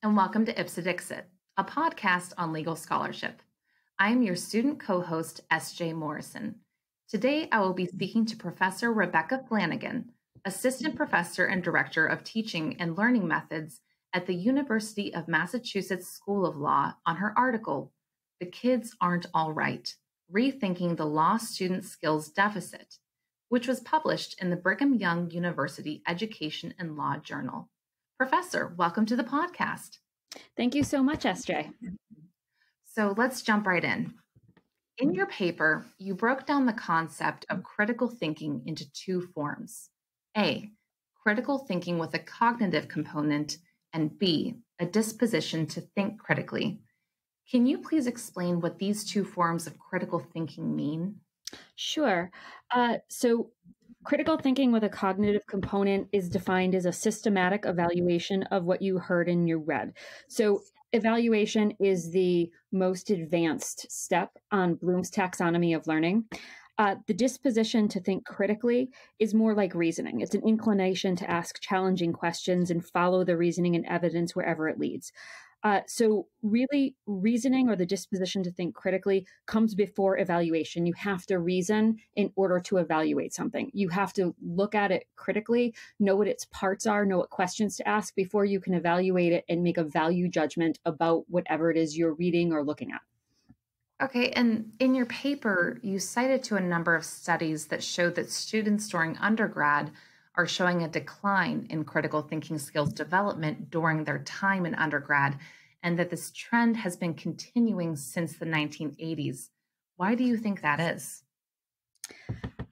and welcome to Dixit, a podcast on legal scholarship. I am your student co-host, SJ Morrison. Today, I will be speaking to Professor Rebecca Flanagan, Assistant Professor and Director of Teaching and Learning Methods at the University of Massachusetts School of Law, on her article, "The Kids Aren't All Right: Rethinking the Law Student Skills Deficit," which was published in the Brigham Young University Education and Law Journal. Professor, welcome to the podcast. Thank you so much, SJ. So let's jump right in. In your paper, you broke down the concept of critical thinking into two forms. A, critical thinking with a cognitive component, and B, a disposition to think critically. Can you please explain what these two forms of critical thinking mean? Sure. So critical thinking with a cognitive component is defined as a systematic evaluation of what you heard and you read. So evaluation is the most advanced step on Bloom's taxonomy of learning. The disposition to think critically is more like reasoning. It's an inclination to ask challenging questions and follow the reasoning and evidence wherever it leads. So really, reasoning or the disposition to think critically comes before evaluation. You have to reason in order to evaluate something. You have to look at it critically, know what its parts are, know what questions to ask before you can evaluate it and make a value judgment about whatever it is you're reading or looking at. Okay, and in your paper, you cited to a number of studies that showed that students during undergrad are showing a decline in critical thinking skills development during their time in undergrad, and that this trend has been continuing since the 1980s. Why do you think that is?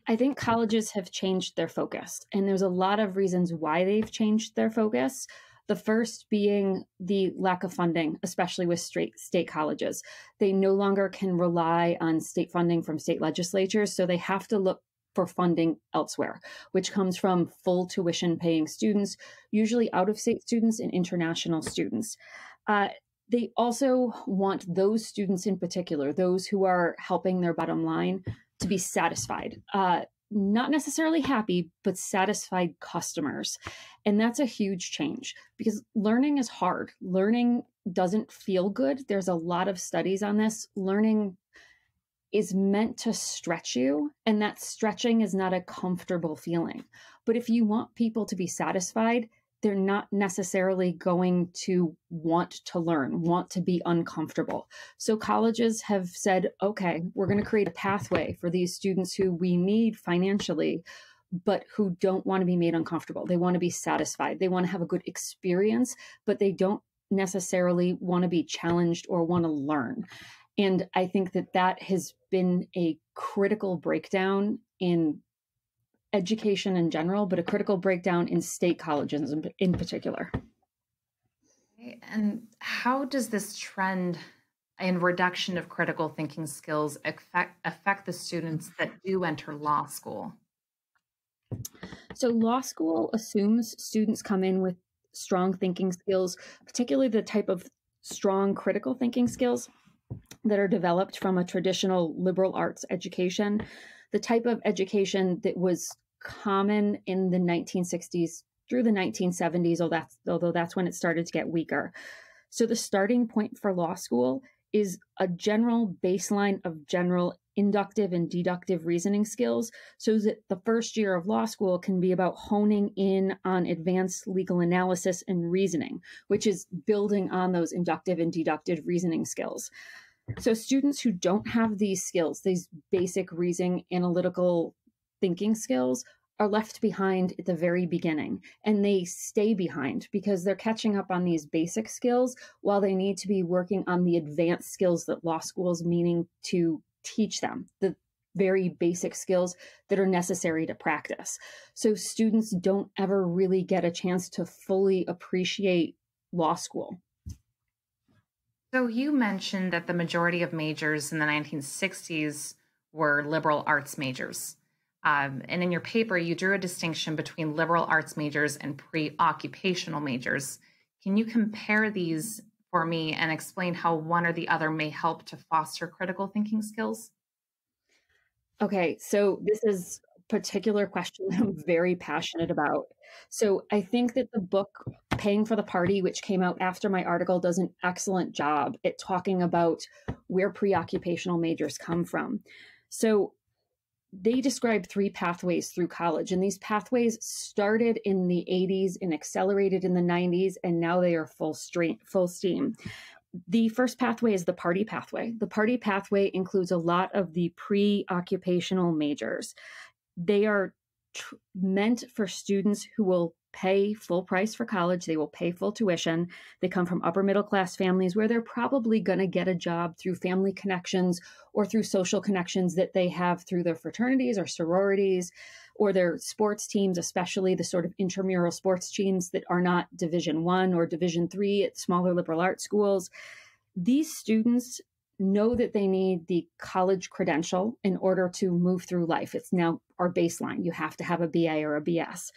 I think colleges have changed their focus, and there's a lot of reasons why they've changed their focus. The first being the lack of funding, especially with state colleges. They no longer can rely on state funding from state legislatures, so they have to look for funding elsewhere, which comes from full tuition paying students, usually out-of-state students and international students. They also want those students in particular, those who are helping their bottom line, to be satisfied. Not necessarily happy, but satisfied customers. And that's a huge change because learning is hard. Learning doesn't feel good. There's a lot of studies on this. Learning is meant to stretch you, and that stretching is not a comfortable feeling. But if you want people to be satisfied, they're not necessarily going to want to learn, want to be uncomfortable. So colleges have said, okay, we're going to create a pathway for these students who we need financially, but who don't want to be made uncomfortable. They want to be satisfied. They want to have a good experience, but they don't necessarily want to be challenged or want to learn. And I think that that has been a critical breakdown in education in general, but a critical breakdown in state colleges in particular. And how does this trend in reduction of critical thinking skills affect the students that do enter law school? So law school assumes students come in with strong thinking skills, particularly the type of strong critical thinking skills that are developed from a traditional liberal arts education, the type of education that was common in the 1960s through the 1970s, although that's when it started to get weaker. So the starting point for law school is a general baseline of general inductive and deductive reasoning skills, so that the first year of law school can be about honing in on advanced legal analysis and reasoning, which is building on those inductive and deductive reasoning skills. So students who don't have these skills, these basic reasoning, analytical thinking skills, are left behind at the very beginning. And they stay behind because they're catching up on these basic skills while they need to be working on the advanced skills that law school is meaning to teach them, the very basic skills that are necessary to practice. So students don't ever really get a chance to fully appreciate law school. So you mentioned that the majority of majors in the 1960s were liberal arts majors. And in your paper, you drew a distinction between liberal arts majors and pre-occupational majors. Can you compare these for me and explain how one or the other may help to foster critical thinking skills? Okay, so this is a particular question that I'm very passionate about. So I think that the book Paying for the Party, which came out after my article, does an excellent job at talking about where pre-occupational majors come from. So they describe 3 pathways through college, and these pathways started in the 80s and accelerated in the 90s, and now they are full steam. The first pathway is the Party pathway. The Party pathway includes a lot of the pre-occupational majors. They are meant for students who will pay full price for college. They will pay full tuition. They come from upper middle class families where they're probably going to get a job through family connections or through social connections that they have through their fraternities or sororities or their sports teams, especially the sort of intramural sports teams that are not Division I or Division III at smaller liberal arts schools. These students know that they need the college credential in order to move through life. It's now our baseline. You have to have a BA or a BS.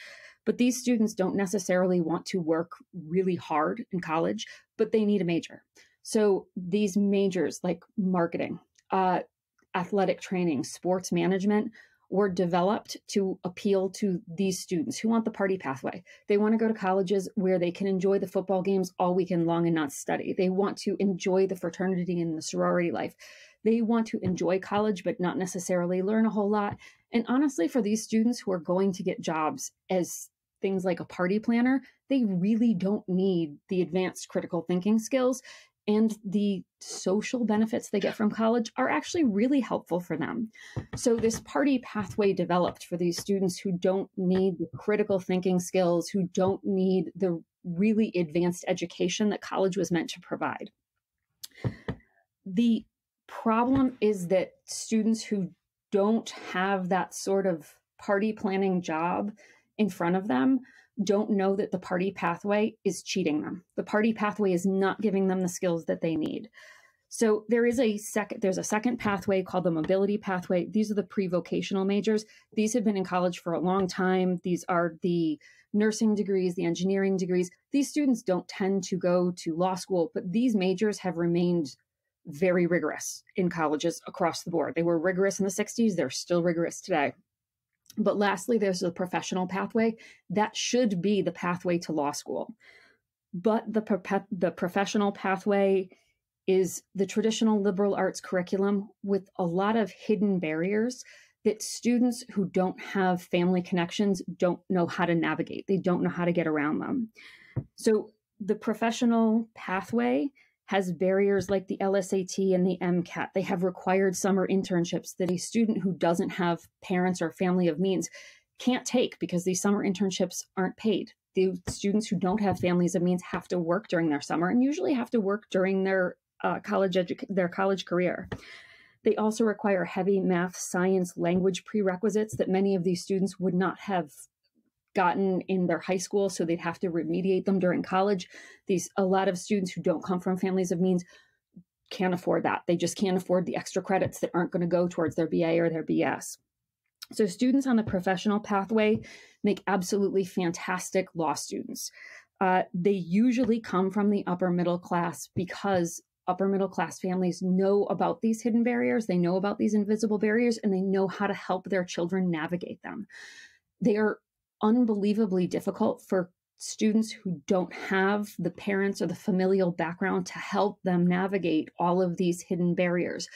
But these students don't necessarily want to work really hard in college, but they need a major. So these majors like marketing, athletic training, sports management were developed to appeal to these students who want the Party pathway. They want to go to colleges where they can enjoy the football games all weekend long and not study. They want to enjoy the fraternity and the sorority life. They want to enjoy college, but not necessarily learn a whole lot. And honestly, for these students who are going to get jobs as things like a party planner, they really don't need the advanced critical thinking skills. And the social benefits they get from college are actually really helpful for them. So this Party pathway developed for these students who don't need the critical thinking skills, who don't need the really advanced education that college was meant to provide. The problem is that students who don't have that sort of party planning job in front of them don't know that the Party pathway is cheating them. The Party pathway is not giving them the skills that they need. So there's a second pathway called the mobility pathway. These are the pre-vocational majors. These have been in college for a long time. These are the nursing degrees, the engineering degrees. These students don't tend to go to law school, but these majors have remained very rigorous in colleges across the board. They were rigorous in the 60s. They're still rigorous today. But lastly, there's the professional pathway. That should be the pathway to law school. But the professional pathway is the traditional liberal arts curriculum with a lot of hidden barriers that students who don't have family connections don't know how to navigate. They don't know how to get around them. So the professional pathway has barriers like the LSAT and the MCAT. They have required summer internships that a student who doesn't have parents or family of means can't take because these summer internships aren't paid. The students who don't have families of means have to work during their summer and usually have to work during their college career. They also require heavy math, science, language prerequisites that many of these students would not have gotten in their high school, so they'd have to remediate them during college. A lot of students who don't come from families of means can't afford that. They just can't afford the extra credits that aren't going to go towards their BA or their BS. So students on the professional pathway make absolutely fantastic law students. They usually come from the upper middle class because upper middle class families know about these hidden barriers, they know about these invisible barriers, and they know how to help their children navigate them. They are unbelievably difficult for students who don't have the parents or the familial background to help them navigate all of these hidden barriers.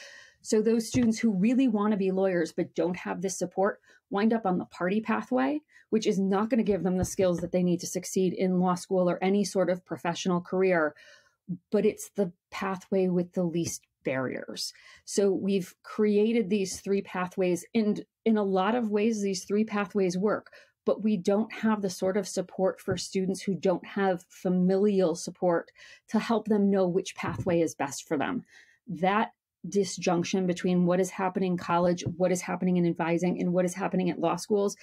So those students who really want to be lawyers but don't have this support wind up on the Party pathway, which is not going to give them the skills that they need to succeed in law school or any sort of professional career, but it's the pathway with the least barriers. So we've created these 3 pathways, and in a lot of ways, these 3 pathways work, but we don't have the sort of support for students who don't have familial support to help them know which pathway is best for them. That disjunction between what is happening in college, what is happening in advising, and what is happening at law schools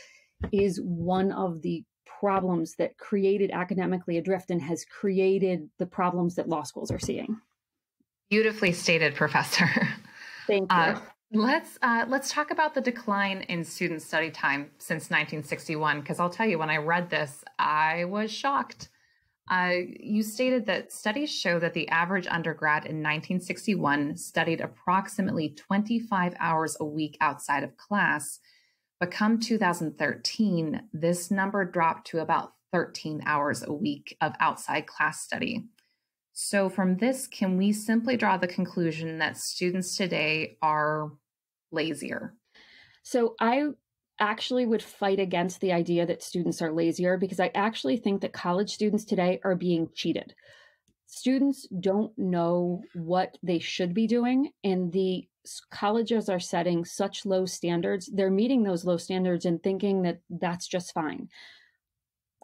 is one of the problems that created academically adrift and has created the problems that law schools are seeing. Beautifully stated, Professor. Thank you. Let's talk about the decline in student study time since 1961, because I'll tell you, when I read this, I was shocked. You stated that studies show that the average undergrad in 1961 studied approximately 25 hours a week outside of class, but come 2013, this number dropped to about 13 hours a week of outside class study. So from this, can we simply draw the conclusion that students today are lazier? So I actually would fight against the idea that students are lazier, because I actually think that college students today are being cheated. Students don't know what they should be doing, and the colleges are setting such low standards. They're meeting those low standards and thinking that that's just fine.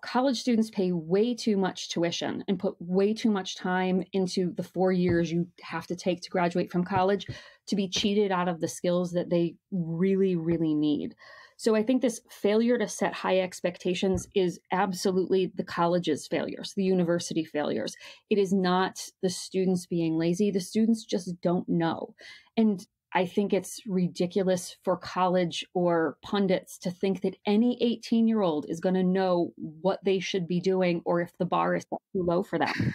College students pay way too much tuition and put way too much time into the 4 years you have to take to graduate from college to be cheated out of the skills that they really, really need. So I think this failure to set high expectations is absolutely the college's failures, the university failures. It is not the students being lazy. The students just don't know. And I think it's ridiculous for college or pundits to think that any 18-year-old is going to know what they should be doing or if the bar is too low for them.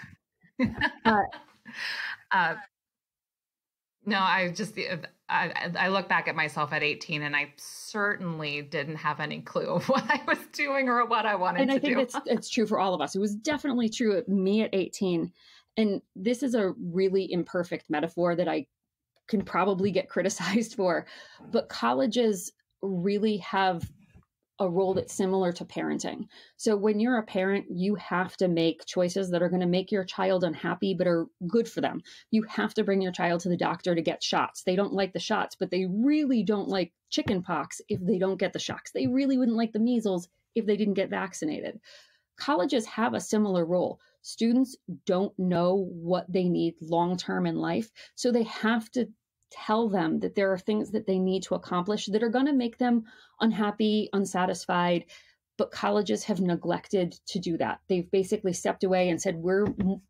No, I look back at myself at 18 and I certainly didn't have any clue of what I was doing or what I wanted to do. And I think it's true for all of us. It was definitely true of me at 18. And this is a really imperfect metaphor that I can probably get criticized for, but colleges really have a role that's similar to parenting. So when you're a parent, you have to make choices that are going to make your child unhappy, but are good for them. You have to bring your child to the doctor to get shots. They don't like the shots, but they really don't like chicken pox if they don't get the shots. They really wouldn't like the measles if they didn't get vaccinated. Colleges have a similar role. Students don't know what they need long-term in life, so they have to tell them that there are things that they need to accomplish that are going to make them unhappy, unsatisfied, but colleges have neglected to do that. They've basically stepped away and said,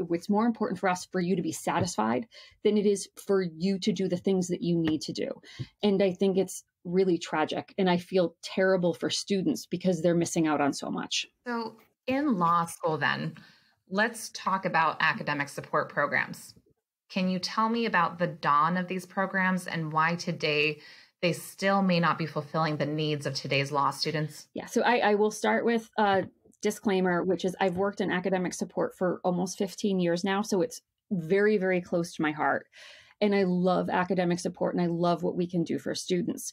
it's more important for us for you to be satisfied than it is for you to do the things that you need to do. And I think it's really tragic, and I feel terrible for students because they're missing out on so much. So in law school then, let's talk about academic support programs. Can you tell me about the dawn of these programs and why today they still may not be fulfilling the needs of today's law students? Yeah, so I will start with a disclaimer, which is I've worked in academic support for almost 15 years now, so it's very, very close to my heart. And I love academic support and I love what we can do for students.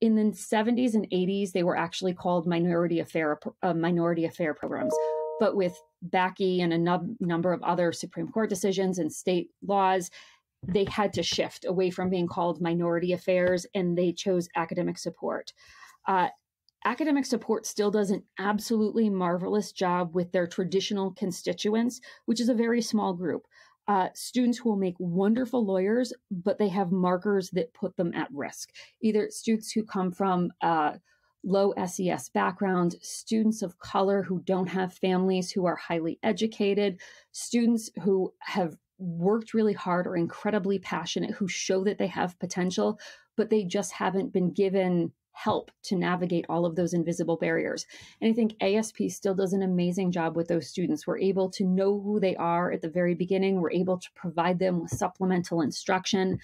In the 70s and 80s, they were actually called minority affair programs. But with Bakke and a number of other Supreme Court decisions and state laws, they had to shift away from being called minority affairs, and they chose academic support. Academic support still does an absolutely marvelous job with their traditional constituents, which is a very small group. Students who will make wonderful lawyers, but they have markers that put them at risk. Either students who come from low SES background, students of color who don't have families who are highly educated, students who have worked really hard or incredibly passionate, who show that they have potential, but they just haven't been given help to navigate all of those invisible barriers. And I think ASP still does an amazing job with those students. We're able to know who they are at the very beginning. We're able to provide them with supplemental instruction,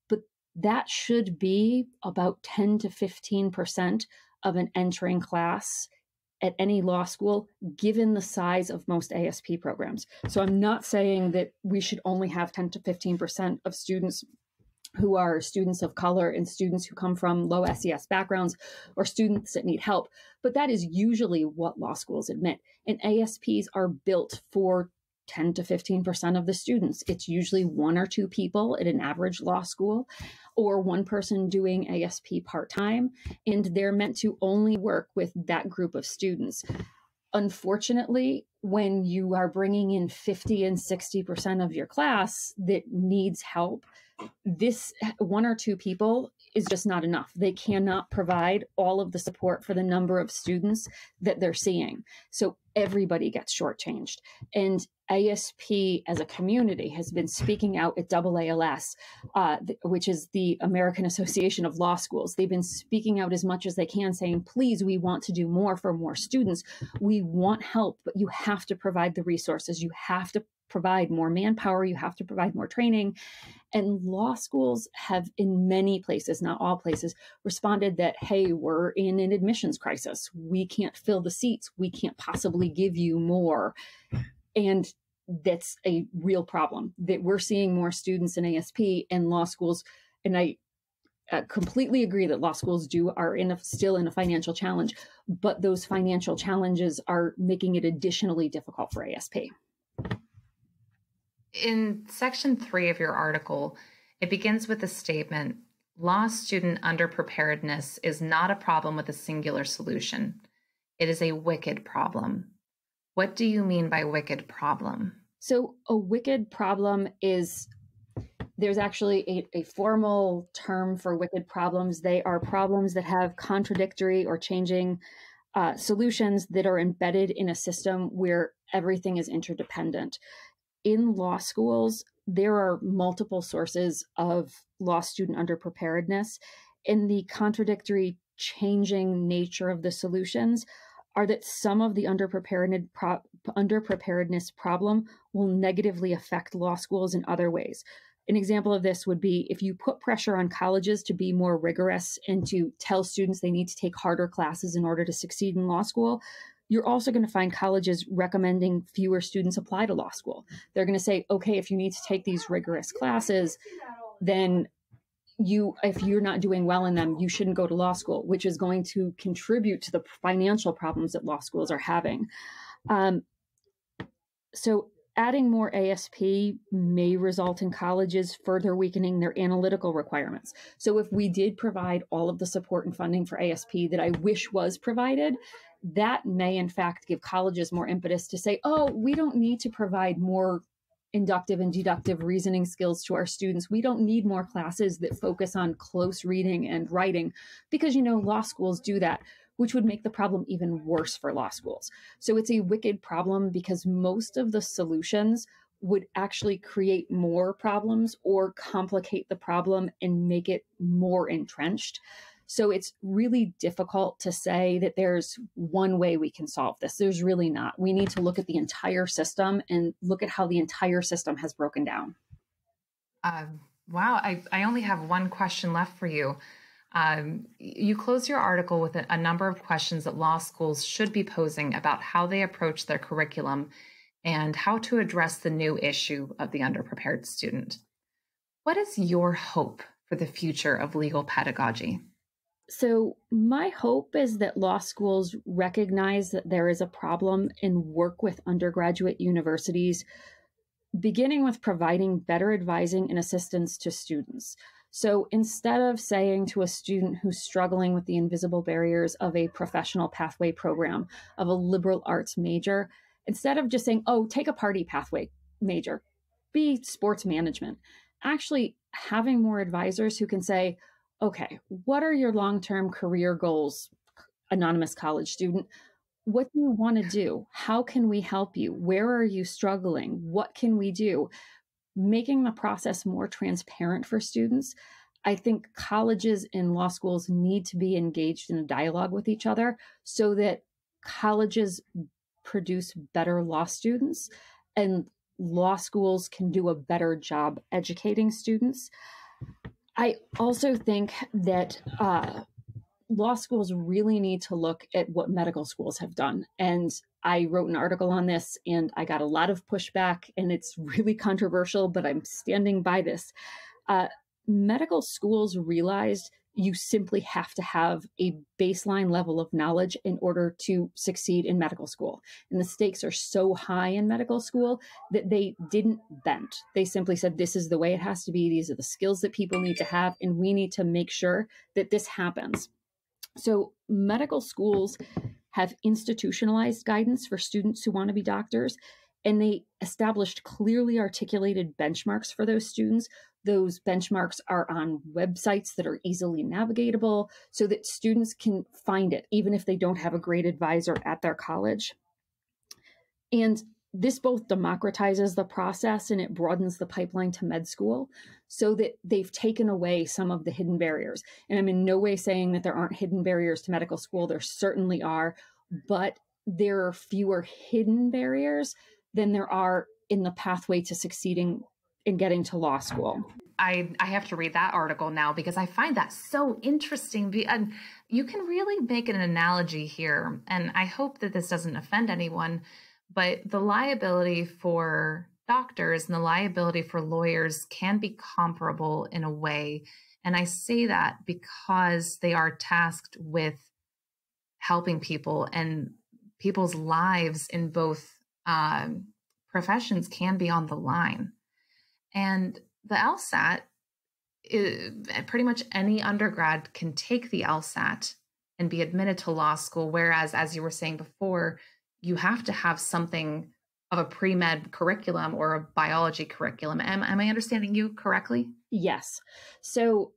but that should be about 10 to 15% of an entering class at any law school, given the size of most ASP programs. So I'm not saying that we should only have 10 to 15% of students who are students of color and students who come from low SES backgrounds or students that need help, but that is usually what law schools admit. And ASPs are built for 10 to 15% of the students. It's usually one or two people at an average law school, or one person doing ASP part-time, and they're meant to only work with that group of students. Unfortunately, when you are bringing in 50 and 60% of your class that needs help, this one or two people is just not enough. They cannot provide all of the support for the number of students that they're seeing. So everybody gets shortchanged. And ASP as a community has been speaking out at AALS, which is the American Association of Law Schools. They've been speaking out as much as they can, saying, please, we want to do more for more students. We want help, but you have to provide the resources. You have to provide more manpower, you have to provide more training. And law schools have, in many places, not all places, responded that, hey, we're in an admissions crisis. We can't fill the seats. We can't possibly give you more. And that's a real problem, that we're seeing more students in ASP and law schools. And I completely agree that law schools are still in a financial challenge, but those financial challenges are making it additionally difficult for ASP. In section 3 of your article, it begins with the statement, law student underpreparedness is not a problem with a singular solution. It is a wicked problem. What do you mean by wicked problem? So a wicked problem is, there's actually a formal term for wicked problems. They are problems that have contradictory or changing solutions that are embedded in a system where everything is interdependent. In law schools, there are multiple sources of law student underpreparedness, and the contradictory changing nature of the solutions are that some of the underpreparedness problem will negatively affect law schools in other ways. An example of this would be if you put pressure on colleges to be more rigorous and to tell students they need to take harder classes in order to succeed in law school, you're also going to find colleges recommending fewer students apply to law school. They're going to say, okay, if you need to take these rigorous classes, then if you're not doing well in them, you shouldn't go to law school, which is going to contribute to the financial problems that law schools are having. So adding more ASP may result in colleges further weakening their analytical requirements. So if we did provide all of the support and funding for ASP that I wish was provided, that may in fact give colleges more impetus to say, oh, we don't need to provide more inductive and deductive reasoning skills to our students. We don't need more classes that focus on close reading and writing because, law schools do that, which would make the problem even worse for law schools. So it's a wicked problem because most of the solutions would actually create more problems or complicate the problem and make it more entrenched. So it's really difficult to say that there's one way we can solve this. There's really not. We need to look at the entire system and look at how the entire system has broken down. Wow. I only have one question left for you. You close your article with a number of questions that law schools should be posing about how they approach their curriculum and how to address the new issue of the underprepared student. What is your hope for the future of legal pedagogy? So my hope is that law schools recognize that there is a problem and work with undergraduate universities, beginning with providing better advising and assistance to students. So instead of saying to a student who's struggling with the invisible barriers of a professional pathway program, of a liberal arts major, instead of just saying, oh, take a party pathway major, be sports management, actually having more advisors who can say, okay, what are your long-term career goals, anonymous college student? What do you want to do? How can we help you? Where are you struggling? What can we do? Making the process more transparent for students. I think colleges and law schools need to be engaged in a dialogue with each other so that colleges produce better law students and law schools can do a better job educating students. I also think that law schools really need to look at what medical schools have done. And I wrote an article on this and I got a lot of pushback and it's really controversial, but I'm standing by this. Medical schools realized you simply have to have a baseline level of knowledge in order to succeed in medical school. And the stakes are so high in medical school that they didn't bend. They simply said, this is the way it has to be. These are the skills that people need to have. And we need to make sure that this happens. So medical schools have institutionalized guidance for students who want to be doctors, and they established clearly articulated benchmarks for those students. Those benchmarks are on websites that are easily navigatable so that students can find it, even if they don't have a great advisor at their college. And this both democratizes the process and it broadens the pipeline to med school so that they've taken away some of the hidden barriers. And I'm in no way saying that there aren't hidden barriers to medical school. There certainly are, but there are fewer hidden barriers than there are in the pathway to succeeding in getting to law school. I have to read that article now because I find that so interesting. And you can really make an analogy here, and I hope that this doesn't offend anyone, but the liability for doctors and the liability for lawyers can be comparable in a way. And I say that because they are tasked with helping people, and people's lives in both professions can be on the line. And the LSAT, pretty much any undergrad can take the LSAT and be admitted to law school. Whereas, as you were saying before, you have to have something of a pre-med curriculum or a biology curriculum. Am I understanding you correctly? Yes. So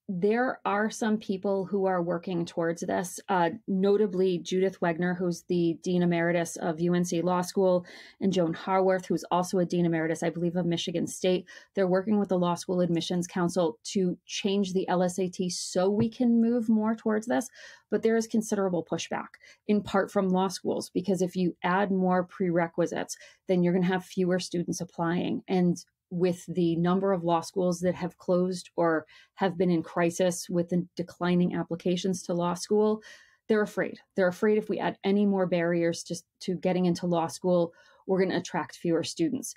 there are some people who are working towards this, notably Judith Wegner, who's the Dean Emeritus of UNC Law School, and Joan Harworth, who's also a Dean Emeritus, I believe, of Michigan State. They're working with the Law School Admissions Council to change the LSAT so we can move more towards this. But there is considerable pushback, in part from law schools, because if you add more prerequisites, then you're going to have fewer students applying. And with the number of law schools that have closed or have been in crisis with the declining applications to law school, they're afraid. They're afraid if we add any more barriers to getting into law school, we're going to attract fewer students.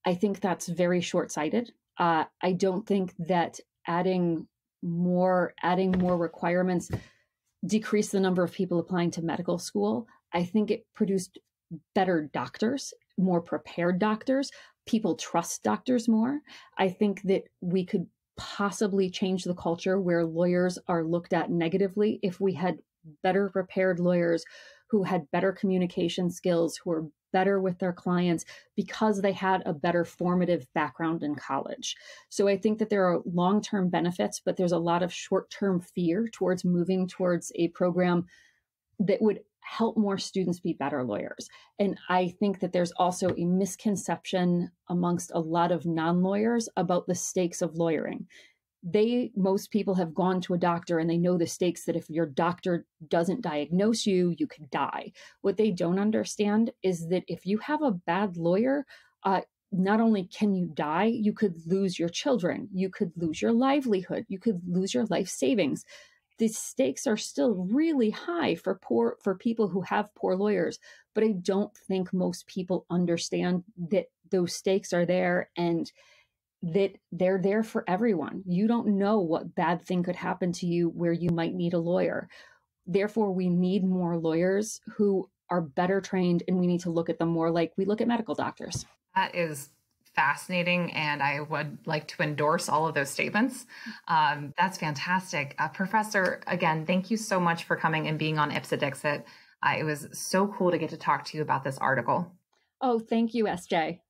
I think that's very short-sighted. I don't think that adding more requirements decrease the number of people applying to medical school. I think it produced better doctors, more prepared doctors. People trust doctors more. I think that we could possibly change the culture where lawyers are looked at negatively if we had better prepared lawyers who had better communication skills, who were better with their clients because they had a better formative background in college. So I think that there are long-term benefits, but there's a lot of short-term fear towards moving towards a program that would help more students be better lawyers. And I think that there's also a misconception amongst a lot of non-lawyers about the stakes of lawyering. Most people have gone to a doctor and they know the stakes that if your doctor doesn't diagnose you, you could die. What they don't understand is that if you have a bad lawyer, not only can you die, you could lose your children, you could lose your livelihood, you could lose your life savings. The stakes are still really high for people who have poor lawyers, but I don't think most people understand that those stakes are there and that they're there for everyone. You don't know what bad thing could happen to you where you might need a lawyer. Therefore, we need more lawyers who are better trained, and we need to look at them more like we look at medical doctors. That is fascinating, and I would like to endorse all of those statements. That's fantastic. Professor, again, thank you so much for coming and being on Ipsa Dixit. It was so cool to get to talk to you about this article. Oh, thank you, SJ.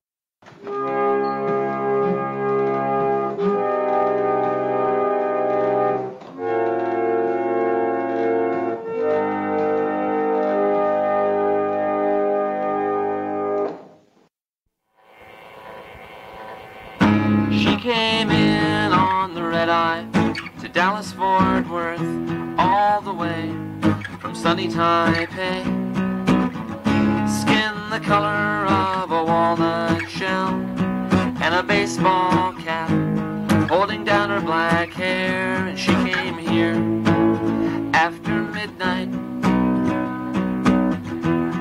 Came in on the red eye to Dallas Fort Worth, all the way from sunny Taipei. Skin the color of a walnut shell and a baseball cap holding down her black hair. And she came here after midnight.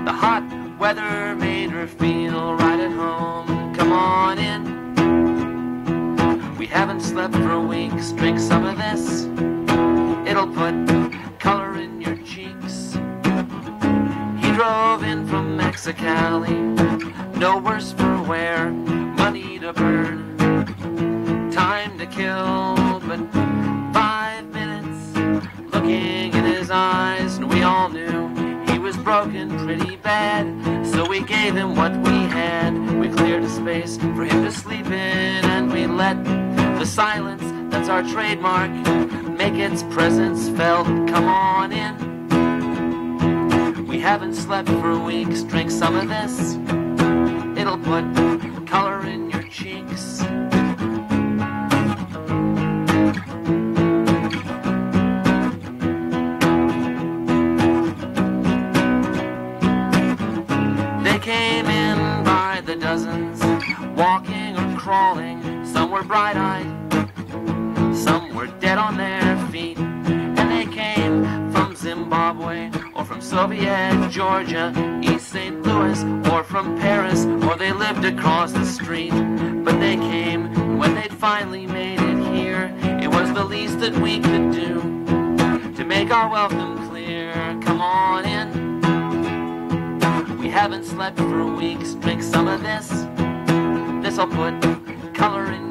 The hot weather made her feel right at home. Come on in. We haven't slept for weeks, drink some of this. It'll put color in your cheeks. He drove in from Mexicali, no worse for wear, money to burn, time to kill, but 5 minutes looking in his eyes, and we all knew he was broken pretty bad. So we gave him what we had, we cleared a space for him to sleep in, and we let the silence, that's our trademark, make its presence felt. Come on in. We haven't slept for weeks, drink some of this. It'll put color in your cheeks. They came in by the dozens crawling, some were bright-eyed, some were dead on their feet. And they came from Zimbabwe, or from Soviet Georgia, East St. Louis, or from Paris, or they lived across the street. But they came, when they'd finally made it here, it was the least that we could do to make our welcome clear. Come on in. We haven't slept for weeks. Drink some of this. This'll put color in